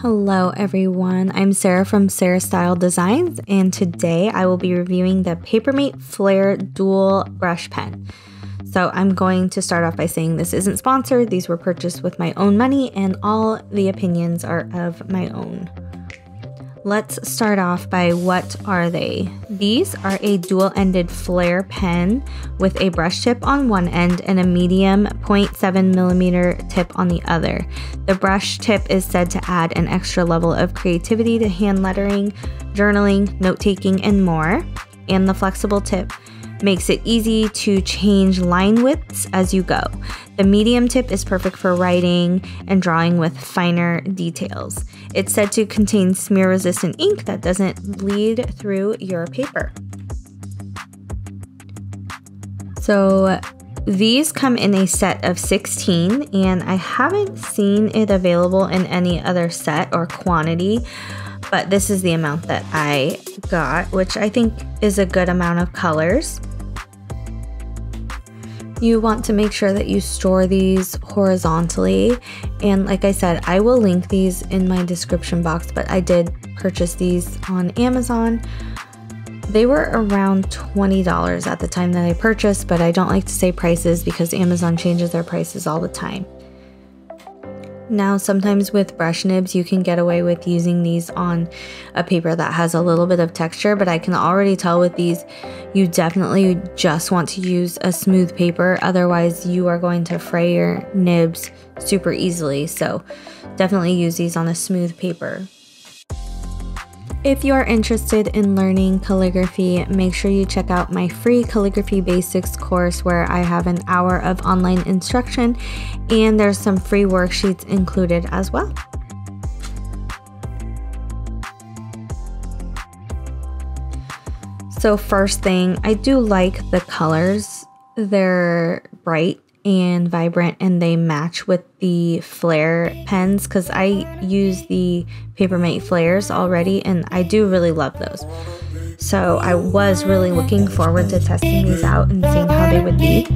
Hello everyone, I'm Sarah from Sarah Style Designs, and today I will be reviewing the PaperMate Flair Dual Brush Pen. So I'm going to start off by saying this isn't sponsored, these were purchased with my own money and all the opinions are of my own. Let's start off by what are they? These are a dual-ended Flair pen with a brush tip on one end and a medium 0.7mm tip on the other. The brush tip is said to add an extra level of creativity to hand lettering, journaling, note-taking, and more. And the flexible tip makes it easy to change line widths as you go. The medium tip is perfect for writing and drawing with finer details. It's said to contain smear-resistant ink that doesn't bleed through your paper. So these come in a set of 16, and I haven't seen it available in any other set or quantity, but this is the amount that I got, which I think is a good amount of colors. You want to make sure that you store these horizontally, and like I said, I will link these in my description box, but I did purchase these on Amazon. They were around $20 at the time that I purchased, but I don't like to say prices because Amazon changes their prices all the time. Now, sometimes with brush nibs, you can get away with using these on a paper that has a little bit of texture, but I can already tell with these, you definitely just want to use a smooth paper. Otherwise, you are going to fray your nibs super easily. So definitely use these on a smooth paper. If you are interested in learning calligraphy, make sure you check out my free calligraphy basics course where I have an hour of online instruction and there's some free worksheets included as well. So first thing, I do like the colors. They're bright and vibrant and they match with the Flair pens because I use the PaperMate Flairs already and I do really love those. So I was really looking forward to testing these out and seeing how they would be.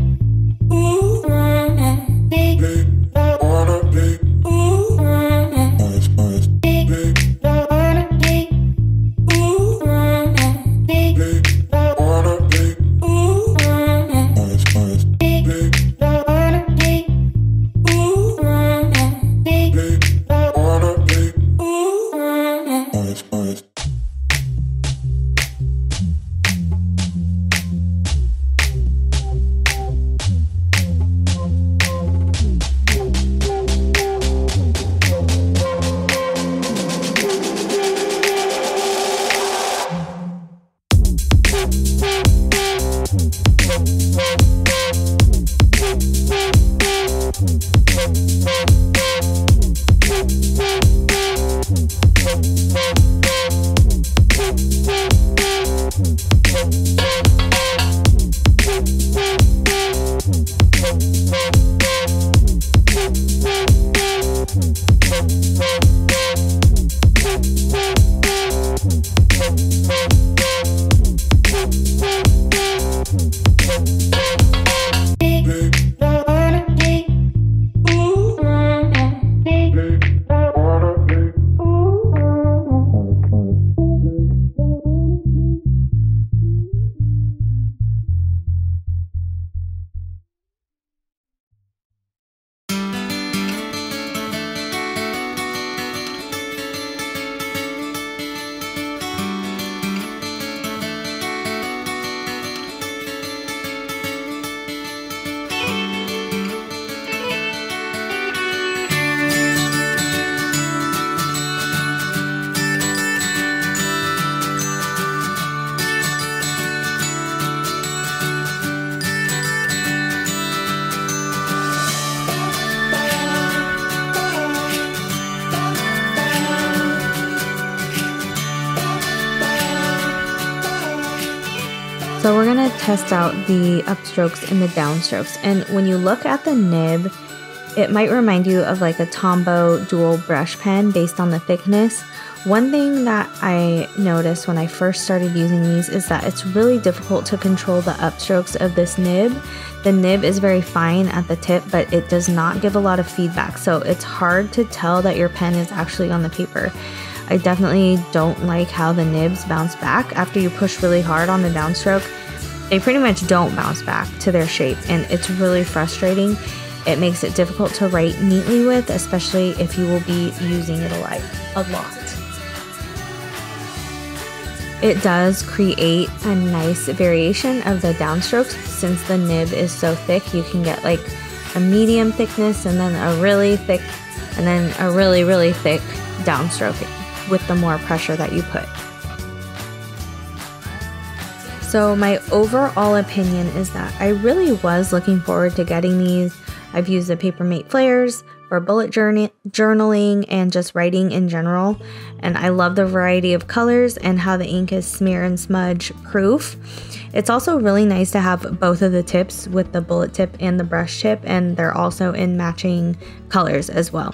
So we're gonna test out the upstrokes and the downstrokes. And when you look at the nib, it might remind you of like a Tombow dual brush pen based on the thickness, One thing that I noticed when I first started using these is that it's really difficult to control the upstrokes of this nib. The nib is very fine at the tip, but it does not give a lot of feedback, so it's hard to tell that your pen is actually on the paper. I definitely don't like how the nibs bounce back after you push really hard on the downstroke. They pretty much don't bounce back to their shape, and it's really frustrating. It makes it difficult to write neatly with, especially if you will be using it a lot. It does create a nice variation of the downstrokes. Since the nib is so thick, you can get like a medium thickness and then a really thick and then a really, really thick downstroke with the more pressure that you put. So my overall opinion is that I really was looking forward to getting these. I've used the PaperMate Flairs for bullet journaling and just writing in general, and I love the variety of colors and how the ink is smear and smudge proof. It's also really nice to have both of the tips with the bullet tip and the brush tip, and they're also in matching colors as well.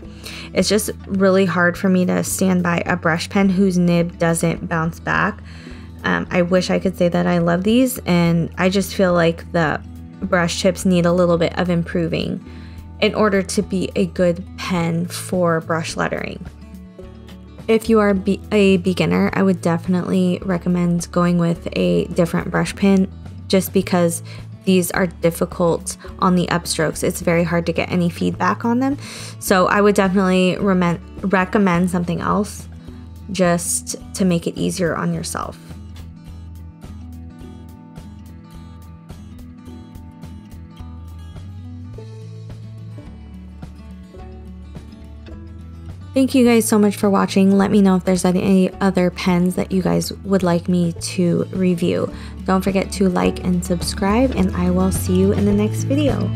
It's just really hard for me to stand by a brush pen whose nib doesn't bounce back. I wish I could say that I love these, and I just feel like the brush tips need a little bit of improving in order to be a good pen for brush lettering. If you are a beginner, I would definitely recommend going with a different brush pen, just because these are difficult on the upstrokes. It's very hard to get any feedback on them. So I would definitely recommend something else just to make it easier on yourself. Thank you guys so much for watching. Let me know if there's any other pens that you guys would like me to review. Don't forget to like and subscribe, and I will see you in the next video.